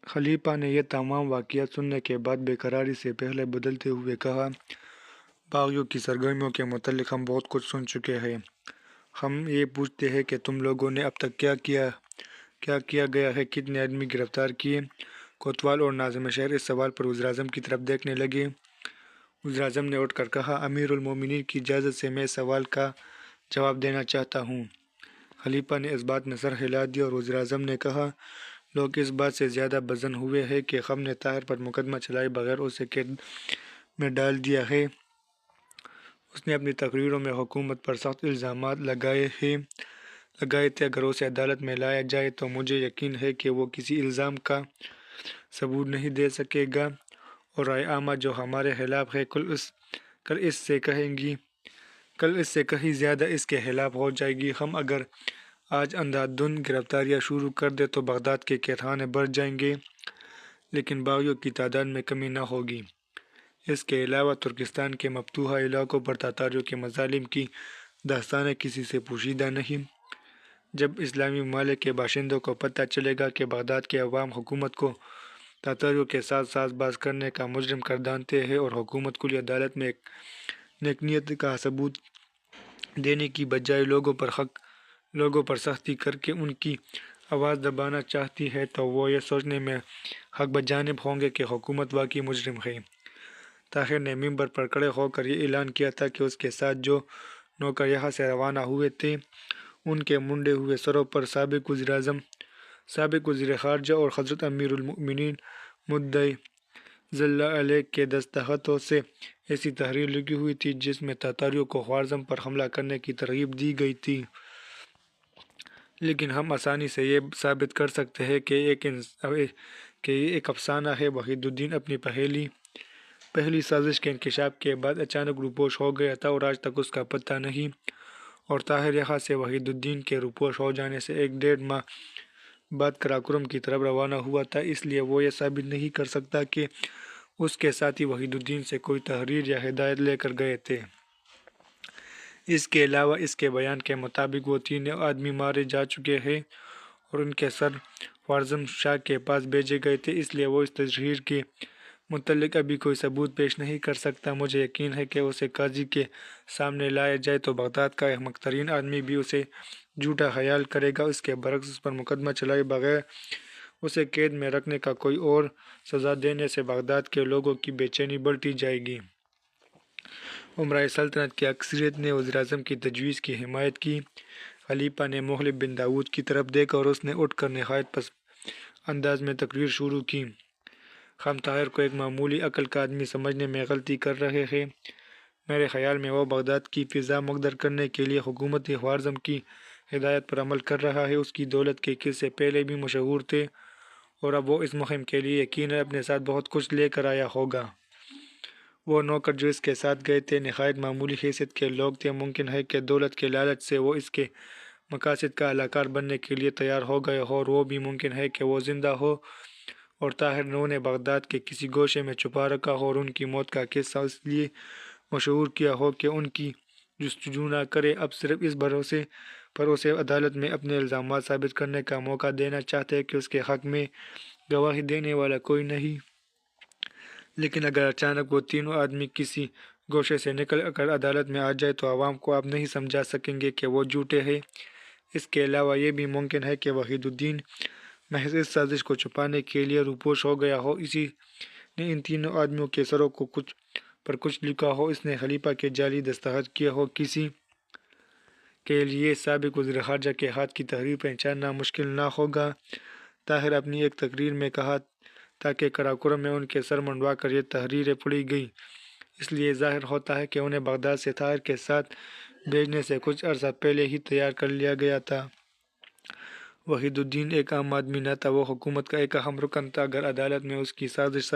خلیفہ نے یہ تمام واقعات سننے کے بعد بے قراری سے پہلے بدلتے ہوئے کہا، باغیوں کی سرگرمیوں کے متعلق ہم بہت کچھ سن چکے ہیں۔ ہم یہ پوچھتے ہیں کہ تم لوگوں نے اب تک کیا کیا گیا ہے، کتنے آدمی گرفتار کیے؟ کوتوال اور ناظم شہر اس سوال پر وزیراعظم کی طرف دیکھنے لگے۔ وزیراعظم نے اٹھ کر کہا، امیر المومنین کی اجازت سے میں اس سوال کا جواب دینا چاہتا ہوں۔ خلیفہ نے اس بات میں سر ہلا دیا اور وزیراعظم نے کہا، لوگ اس بات سے زیادہ بدظن ہوئے ہیں کہ ہم نے طاہر پر مقدمہ چلائے بغیر اسے قید میں ڈال دیا ہے۔ اس نے اپنی تقریروں میں حکومت پر سخت الزامات لگائے تھے۔ اگر اسے عدالت میں لایا جائے تو مجھے یقین ہے کہ وہ کسی الزام کا ثبوت نہیں دے سکے گا، اور رائے عامہ جو ہمارے خلاف ہے کل اس سے کہیں زیادہ اس کے خلاف ہو جائے گی۔ ہم اگر آج اندھا دھند گرفتاریاں شروع کر دیں تو بغداد کے قید خانے بھر جائیں گے، لیکن باغیوں کی تعداد میں کمی نہ ہوگی۔ اس کے علاوہ ترکستان کے مفتوحہ علاقوں پر تاتاریوں کے مظالم کی داستانیں کسی سے پوشیدہ نہیں۔ جب اسلامی ممالک کے باشندوں کو پتہ چلے گا کہ بغداد کے عوام حکومت کو تاتاریوں کے ساتھ ساز باز کرنے کا مجرم گردانتے ہیں اور حکومت کھلی عدالت میں نیک نیت کا ثبوت دینے کی بجائے لوگوں پر سختی کر کے ان کی آواز دبانا چاہتی ہے، تو وہ یہ سوچنے میں حق بجانب ہوں گے کہ حکومت واقعی مجرم ہے۔ طاہر نے ممبر پر کھڑے ہو کر یہ اعلان کیا تھا کہ اس کے ساتھ جو نوکر یہاں سے روانہ ہوئے تھے، ان کے منڈے ہوئے سروں پر سابق وزیراعظم، سابق وزیر خارجہ اور حضرت امیر المؤمنین مدعی ذلہ علیہ کے دستخطوں سے ایسی تحریر لگی ہوئی تھی جس میں تاتاریوں کو خوارزم پر حملہ کرنے کی ترغیب دی گئی تھی۔ لیکن ہم آسانی سے یہ ثابت کر سکتے ہیں کہ یہ ایک افسانہ ہے۔ وحید الدین اپنی پہلی سازش کے انکشاف کے بعد اچانک روپوش ہو گیا تھا اور آج تک اس کا پتہ نہیں، اور طاہر یہاں سے وحید الدین کے روپوش ہو جانے سے 1.5 ماہ بعد قراقرم کی طرف روانہ ہوا تھا، اس لیے وہ یہ ثابت نہیں کر سکتا کہ اس کے ساتھی وحید الدین سے کوئی تحریر یا ہدایت لے کر گئے تھے۔ اس کے علاوہ اس کے بیان کے مطابق وہ 3 آدمی مارے جا چکے ہیں اور ان کے سر خوارزم شاہ کے پاس بھیجے گئے تھے، اس لیے وہ اس تحریر کے متعلق ابھی کوئی ثبوت پیش نہیں کر سکتا۔ مجھے یقین ہے کہ اسے قاضی کے سامنے لایا جائے تو بغداد کا احمق ترین آدمی بھی اسے جھوٹا خیال کرے گا۔ اس کے برعکس اس پر مقدمہ چلائے بغیر اسے قید میں رکھنے کا کوئی اور سزا دینے سے بغداد کے لوگوں کی بے چینی بڑھتی جائے گی۔ امرائے سلطنت کی اکثریت نے وزیراعظم کی تجویز کی حمایت کی۔ خلیفہ نے مخلف بن داؤد کی طرف دیکھا اور اس نے اٹھ کر نہایت پست انداز میں تقریر شروع کی، ہم طاہر کو ایک معمولی عقل کا آدمی سمجھنے میں غلطی کر رہے ہیں۔ میرے خیال میں وہ بغداد کی فضا مخدر کرنے کے لیے حکومت خوارزم کی ہدایت پر عمل کر رہا ہے۔ اس کی دولت کے قصے پہلے بھی مشہور تھے اور اب وہ اس مہم کے لیے یقیناً اپنے ساتھ بہت کچھ لے کر آیا ہوگا۔ وہ نوکر جو اس کے ساتھ گئے تھے نہایت معمولی حیثیت کے لوگ تھے۔ ممکن ہے کہ دولت کے لالچ سے وہ اس کے مقاصد کا اہلکار بننے کے لیے تیار ہو گئے ہوں، اور وہ بھی ممکن ہے کہ وہ زندہ ہو اور طاہر نے انہیں بغداد کے کسی گوشے میں چھپا رکھا ہو اور ان کی موت کا قصہ اس لیے مشہور کیا ہو کہ ان کی جستجو نہ کرے۔ اب صرف اس بھروسے پر اسے عدالت میں اپنے الزامات ثابت کرنے کا موقع دینا چاہتے ہیں کہ اس کے حق میں گواہی دینے والا کوئی نہیں۔ لیکن اگر اچانک وہ 3 آدمی کسی گوشے سے نکل کر عدالت میں آ جائے تو عوام کو آپ نہیں سمجھا سکیں گے کہ وہ جھوٹے ہیں۔ اس کے علاوہ یہ بھی ممکن ہے کہ وحید الدین محض اس سازش کو چھپانے کے لیے روپوش ہو گیا ہو، اسی نے ان 3 آدمیوں کے سروں پر کچھ لکھا ہو، اس نے خلیفہ کے جعلی دستخط کیے ہو۔ کسی کے لیے سابق وزیر خارجہ کے ہاتھ کی تحریر پہچاننا مشکل نہ ہوگا۔ طاہر اپنی ایک تقریر میں کہا تھا کہ قراقرم میں ان کے سر منڈوا کر یہ تحریریں پڑھی گئیں، اس لیے ظاہر ہوتا ہے کہ انہیں بغداد سے طاہر کے ساتھ بھیجنے سے کچھ عرصہ پہلے ہی تیار کر لیا گیا تھا۔ وحید الدین ایک عام آدمی نہ تھا، وہ حکومت کا ایک اہم رکن تھا۔ اگر عدالت میں اس کی سازش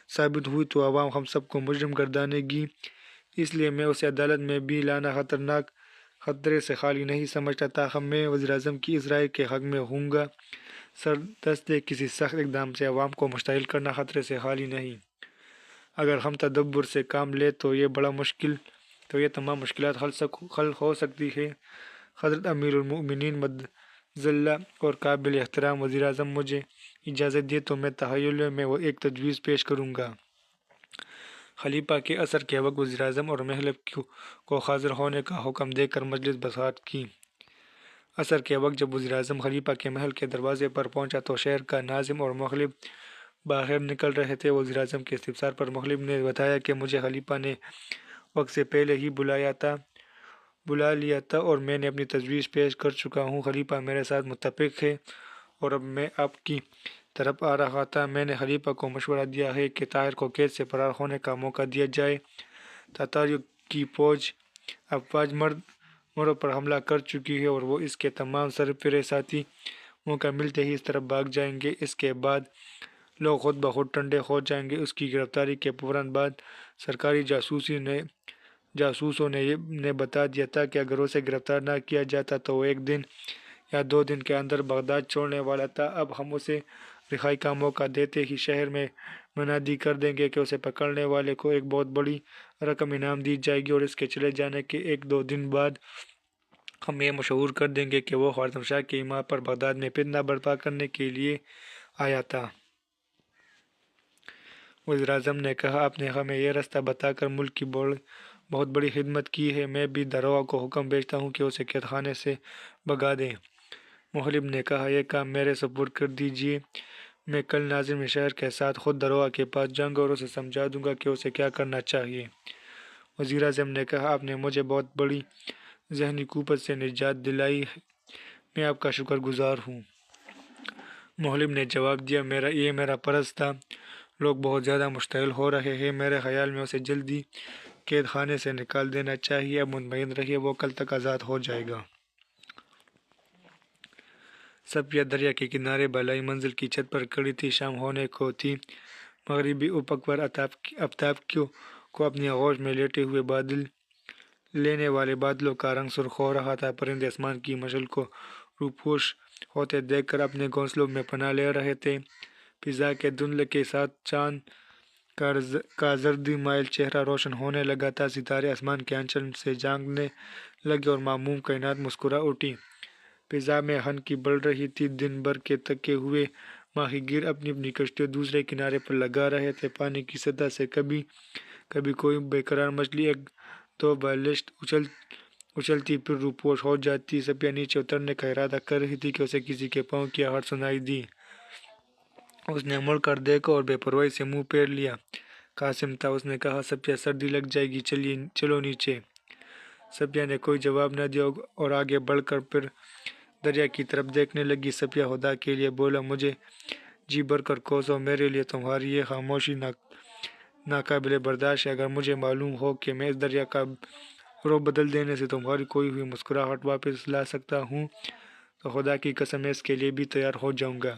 ثابت ہوئی تو عوام ہم سب کو مجرم گردانے گی، اس لیے میں اسے عدالت میں بھی لانا خطرے سے خالی نہیں سمجھتا۔ تاہم میں وزیراعظم کی اس رائے کے حق میں ہوں گا، سردستے کسی سخت اقدام سے عوام کو مشتعل کرنا خطرے سے خالی نہیں۔ اگر ہم تدبر سے کام لیں تو یہ تمام مشکلات حل ہو سکتی ہیں۔ حضرت امیر المؤمنین مدظلہ اور قابل احترام وزیراعظم، مجھے اجازت دے تو میں تحائل میں وہ ایک تجویز پیش کروں گا۔ خلیفہ کے عصر کے وقت وزیراعظم اور محل کو حاضر ہونے کا حکم دے کر مجلس برخاست کی۔ عصر کے وقت جب وزیراعظم خلیفہ کے محل کے دروازے پر پہنچا تو شہر کا ناظم اور مخلب باہر نکل رہے تھے۔ وزیراعظم کے استفسار پر مخلب نے بتایا کہ مجھے خلیفہ نے وقت سے پہلے ہی بلا لیا تھا اور میں نے اپنی تجویز پیش کر چکا ہوں۔ خلیفہ میرے ساتھ متفق ہے اور اب میں آپ کی طرف آ رہا تھا۔ میں نے خلیفہ کو مشورہ دیا ہے کہ طاہر کو قید سے فرار ہونے کا موقع دیا جائے۔ تاتاریوں کی فوج افواج مرو پر حملہ کر چکی ہے اور وہ اس کے تمام سربراہ ساتھی موقع ملتے ہی اس طرف بھاگ جائیں گے۔ اس کے بعد لوگ خود بخود ٹنڈے ہو جائیں گے۔ اس کی گرفتاری کے فوراً بعد سرکاری جاسوسوں نے بتا دیا تھا کہ اگر اسے گرفتار نہ کیا جاتا تو وہ 1 دن یا 2 دن کے اندر بغداد چھوڑنے والا تھا۔ اب ہم اسے رہائی کا موقع دیتے ہی شہر میں منادی کر دیں گے کہ اسے پکڑنے والے کو ایک بہت بڑی رقم انعام دی جائے گی اور اس کے چلے جانے کے 1-2 دن بعد ہم یہ مشہور کر دیں گے کہ وہ خوارزم شاہ کے امام پر بغداد میں فتنہ برپا کرنے کے لیے آیا تھا۔ وزیراعظم نے کہا آپ نے ہمیں یہ راستہ بتا کر ملک کی بہت بڑی خدمت کی ہے۔ میں بھی دروہ کو حکم بھیجتا ہوں کہ اسے قید خانے سے بھگا دے۔ مخلب نے کہا یہ کام میرے سپرد کر دیجیے۔ میں کل ناظم شہر کے ساتھ خود دروہ کے پاس جاؤں گا اور اسے سمجھا دوں گا کہ اسے کیا کرنا چاہیے۔ وزیراعظم نے کہا آپ نے مجھے بہت بڑی ذہنی کفت سے نجات دلائی، میں آپ کا شکر گزار ہوں۔ مخلب نے جواب دیا یہ میرا فرض تھا۔ لوگ بہت زیادہ مشتعل ہو رہے ہیں، میرے خیال میں اسے جلدی قید خانے سے نکال دینا چاہیے۔ اب مطمئن رہیے وہ کل تک آزاد ہو جائے گا۔ صفیہ دریا کے کنارے بالائی منزل کی چھت پر کھڑی تھی۔ شام ہونے کو تھی۔ مغربی افق پر آفتاب کو اپنی آغوش میں لیٹے ہوئے لینے والے بادلوں کا رنگ سرخ ہو رہا تھا۔ پرندے آسمان کی مشعل کو روپوش ہوتے دیکھ کر اپنے گھونسلوں میں پناہ لے رہے تھے۔ فضا کے دھندل کے ساتھ چاند کا زردی مائل چہرہ روشن ہونے لگا تھا۔ ستارے آسمان کے آنچل سے جھانکنے لگے اور معمون کائنات مسکرا اٹھی۔ فضا میں ہنکی بڑھ رہی تھی۔ دن بھر کے تھکے ہوئے ماہی گیر اپنی اپنی کشتیاں دوسرے کنارے پر لگا رہے تھے۔ پانی کی سطح سے کبھی کوئی بے قرار مچھلی 1-2 بالشت اچھلتی پھر روپوش ہو جاتی۔ صفیہ نیچے اترنے کا ارادہ کر رہی تھی کہ اسے کسی کے پاؤں کی آہٹ سنائی دی۔ اس نے مڑ کر دیکھا اور بے پرواہی سے منہ پھیر لیا۔ قاسم تھا۔ اس نے کہا صفیہ سردی لگ جائے گی، چلو نیچے۔ صفیہ نے کوئی جواب نہ دیا اور آگے بڑھ کر پھر دریا کی طرف دیکھنے لگی۔ صفیہ خدا کے لیے بولا مجھے جی بھر کر کوسو، میرے لیے تمہاری یہ خاموشی ناقابل برداشت ہے۔ اگر مجھے معلوم ہو کہ میں اس دریا کا رخ بدل دینے سے تمہاری کھوئی ہوئی مسکراہٹ واپس لا سکتا ہوں تو خدا کی قسم میں اس کے لیے بھی تیار ہو جاؤں گا۔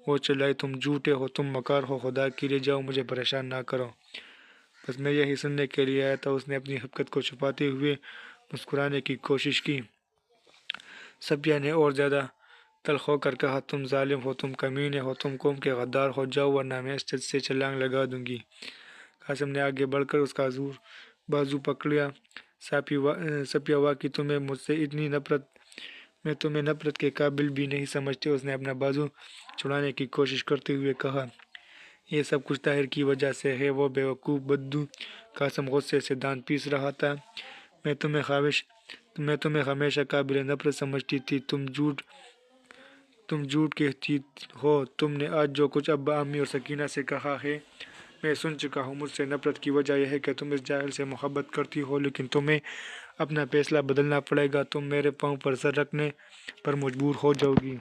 وہ چلائی تم جھوٹے ہو، تم مکار ہو، خدا کے لیے جاؤ، مجھے پریشان نہ کرو۔ بس میں یہی سننے کے لیے آیا تھا۔ اس نے اپنی حقیقت کو چھپاتے ہوئے مسکرانے کی کوشش کی۔ صفیہ نے اور زیادہ تلخ ہو کر کہا تم ظالم ہو، تم کمینے ہو، تم قوم کے غدار ہو، جاؤ ورنہ میں اس چھت سے چھلانگ لگا دوں گی۔ قاسم نے آگے بڑھ کر اس کا بازو پکڑا۔ صفیہ واقعی تمہیں مجھ سے اتنی نفرت، میں تمہیں نفرت کے قابل بھی نہیں سمجھتی۔ اس نے اپنا بازو چھڑانے کی کوشش کرتے ہوئے کہا یہ سب کچھ طاہر کی وجہ سے ہے، وہ بے وقوف بدو۔ قاسم غصے سے دانت پیس رہا تھا۔ میں تمہیں ہمیشہ قابل نفرت سمجھتی تھی۔ تم جھوٹ کہتی ہو۔ تم نے آج جو کچھ ابا، امی اور سکینہ سے کہا ہے میں سن چکا ہوں۔ مجھ سے نفرت کی وجہ یہ ہے کہ تم اس جاہل سے محبت کرتی ہو، لیکن تمہیں اپنا فیصلہ بدلنا پڑے گا۔ تم میرے پاؤں پر سر رکھنے پر مجبور ہو جاؤ گی۔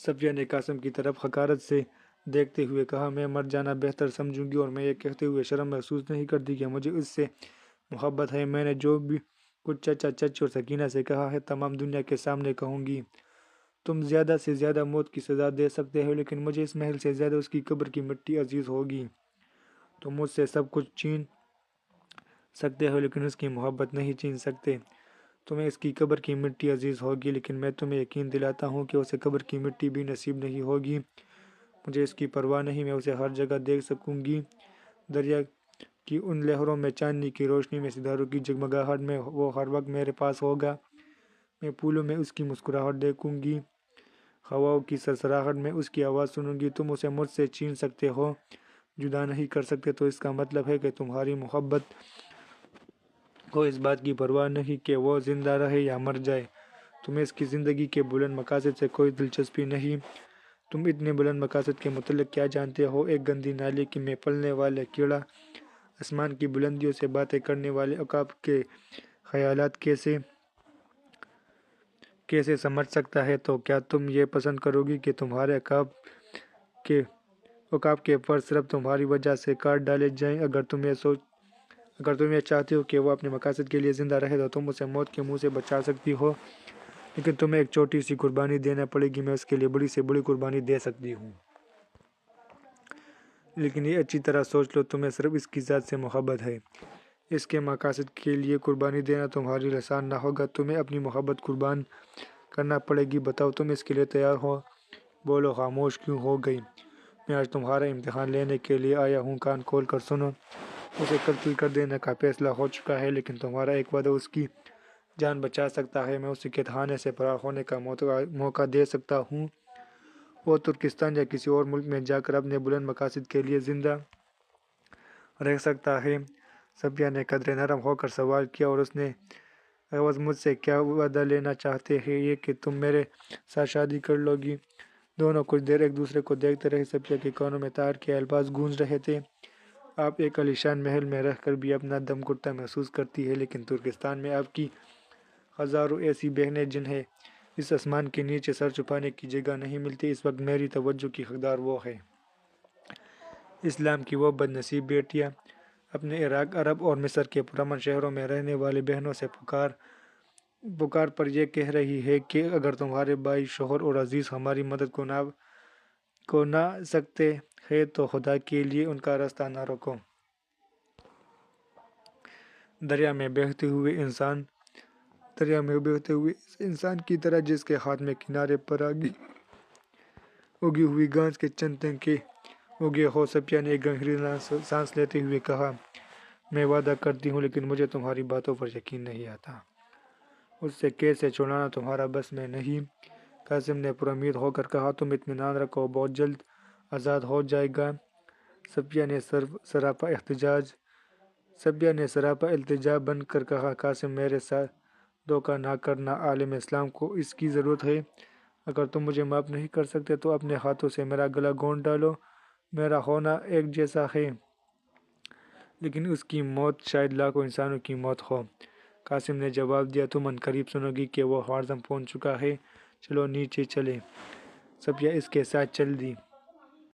صفیہ نے قاسم کی طرف حقارت سے دیکھتے ہوئے کہا میں مر جانا بہتر سمجھوں گی اور میں یہ کہتے ہوئے شرم محسوس نہیں کرتی کہ مجھے اس سے محبت ہے۔ میں نے جو بھی کچھ چچا، چچی اور سکینہ سے کہا ہے تمام دنیا کے سامنے کہوں گی۔ تم زیادہ سے زیادہ موت کی سزا دے سکتے ہو، لیکن مجھے اس محل سے زیادہ اس کی قبر کی مٹی عزیز ہوگی۔ تم مجھ سے سب کچھ چھین سکتے ہو لیکن اس کی محبت نہیں چھین سکتے۔ تمہیں اس کی قبر کی مٹی عزیز ہوگی، لیکن میں تمہیں یقین دلاتا ہوں کہ اسے قبر کی مٹی بھی نصیب نہیں ہوگی۔ مجھے اس کی پرواہ نہیں، میں اسے ہر جگہ دیکھ سکوں گی۔ دریا کی ان لہروں میں، چاندنی کی روشنی میں، ستاروں کی جگمگاہٹ میں وہ ہر وقت میرے پاس ہوگا۔ میں پھولوں میں اس کی مسکراہٹ دیکھوں گی۔ ہواؤں کی سرسراہٹ میں اس کی آواز سنوں گی۔ تم اسے مجھ سے چھین سکتے ہو، جدا نہیں کر سکتے، تو اس کا مطلب ہے کہ تمہاری محبت کو اس بات کی پرواہ نہیں کہ وہ زندہ رہے یا مر جائے۔ تمہیں اس کی زندگی کے بلند مقاصد سے کوئی دلچسپی نہیں۔ تم اتنے بلند مقاصد کے متعلق کیا جانتے ہو؟ ایک گندی نالی میں پلنے والا کیڑا آسمان کی بلندیوں سے باتیں کرنے والے عقاب کے خیالات کیسے سمجھ سکتا ہے؟ تو کیا تم یہ پسند کرو گی کہ تمہارے عقاب کے پر صرف تمہاری وجہ سے کاٹ ڈالے جائیں؟ اگر تم یہ چاہتے ہو کہ وہ اپنے مقاصد کے لیے زندہ رہے تو تم اسے موت کے منہ سے بچا سکتی ہو، لیکن تمہیں ایک چھوٹی سی قربانی دینا پڑے گی۔ میں اس کے لیے بڑی سے بڑی قربانی دے سکتی ہوں، لیکن یہ اچھی طرح سوچ لو، تمہیں صرف اس کی ذات سے محبت ہے۔ اس کے مقاصد کے لیے قربانی دینا تمہارے لیے آسان نہ ہوگا۔ تمہیں اپنی محبت قربان کرنا پڑے گی۔ بتاؤ، تم اس کے لیے تیار ہو؟ بولو، خاموش کیوں ہو گئی؟ میں آج تمہارا امتحان لینے کے لیے آیا ہوں، کان کھول کر سنو۔ اسے قتل کر دینے کا فیصلہ ہو چکا ہے، لیکن تمہارا ایک وعدہ اس کی جان بچا سکتا ہے۔ میں اسے قید خانے سے فرار ہونے کا موقع دے سکتا ہوں۔ وہ ترکستان یا کسی اور ملک میں جا کر اپنے بلند مقاصد کے لیے زندہ رہ سکتا ہے۔ صفیہ نے قدرے نرم ہو کر سوال کیا، اور اس نے عوض مجھ سے کیا وعدہ لینا چاہتے ہیں؟ یہ کہ تم میرے ساتھ شادی کر لو گی۔ دونوں کچھ دیر ایک دوسرے کو دیکھتے رہے۔ صفیہ کے کانوں میں طاہر کے الفاظ گونج رہے تھے، آپ ایک عالیشان محل میں رہ کر بھی اپنا دم گھٹتا محسوس کرتی ہے، لیکن ترکستان میں آپ کی ہزاروں ایسی بہنیں جنہیں اس آسمان کے نیچے سر چھپانے کی جگہ نہیں ملتی۔ اس وقت میری توجہ کی حقدار وہ ہے۔ اسلام کی وہ بد نصیب بیٹیاں اپنے عراق، عرب اور مصر کے پرامن شہروں میں رہنے والی بہنوں سے پکار پر یہ کہہ رہی ہے کہ اگر تمہارے بھائی، شوہر اور عزیز ہماری مدد کو نہ سکتے ہیں تو خدا کے لیے ان کا راستہ نہ روکو۔ دریا میں بہتے ہوئے اس انسان کی طرح جس کے ہاتھ میں کنارے پر اگی ہوئی گھاس کے چند تنکے اگے ہو۔ صفیہ نے ایک گہری سانس لیتے ہوئے کہا، میں وعدہ کرتی ہوں، لیکن مجھے تمہاری باتوں پر یقین نہیں آتا۔ اس سے کیسے چھڑانا تمہارا بس میں نہیں، قاسم نے پر امید ہو کر کہا۔ تم اطمینان رکھو، بہت جلد آزاد ہو جائے گا۔ صفیہ نے سراپا التجا بن کر کہا، قاسم میرے ساتھ دھوکہ نہ کرنا، عالم اسلام کو اس کی ضرورت ہے۔ اگر تم مجھے معاف نہیں کر سکتے تو اپنے ہاتھوں سے میرا گلا گھونٹ ڈالو۔ میرا ہونا ایک جیسا ہے، لیکن اس کی موت شاید لاکھوں انسانوں کی موت ہو۔ قاسم نے جواب دیا، تم عنقریب سنو گی کہ وہ ہارزم پہنچ چکا ہے، چلو نیچے چلیں۔ صفیہ اس کے ساتھ چل دی۔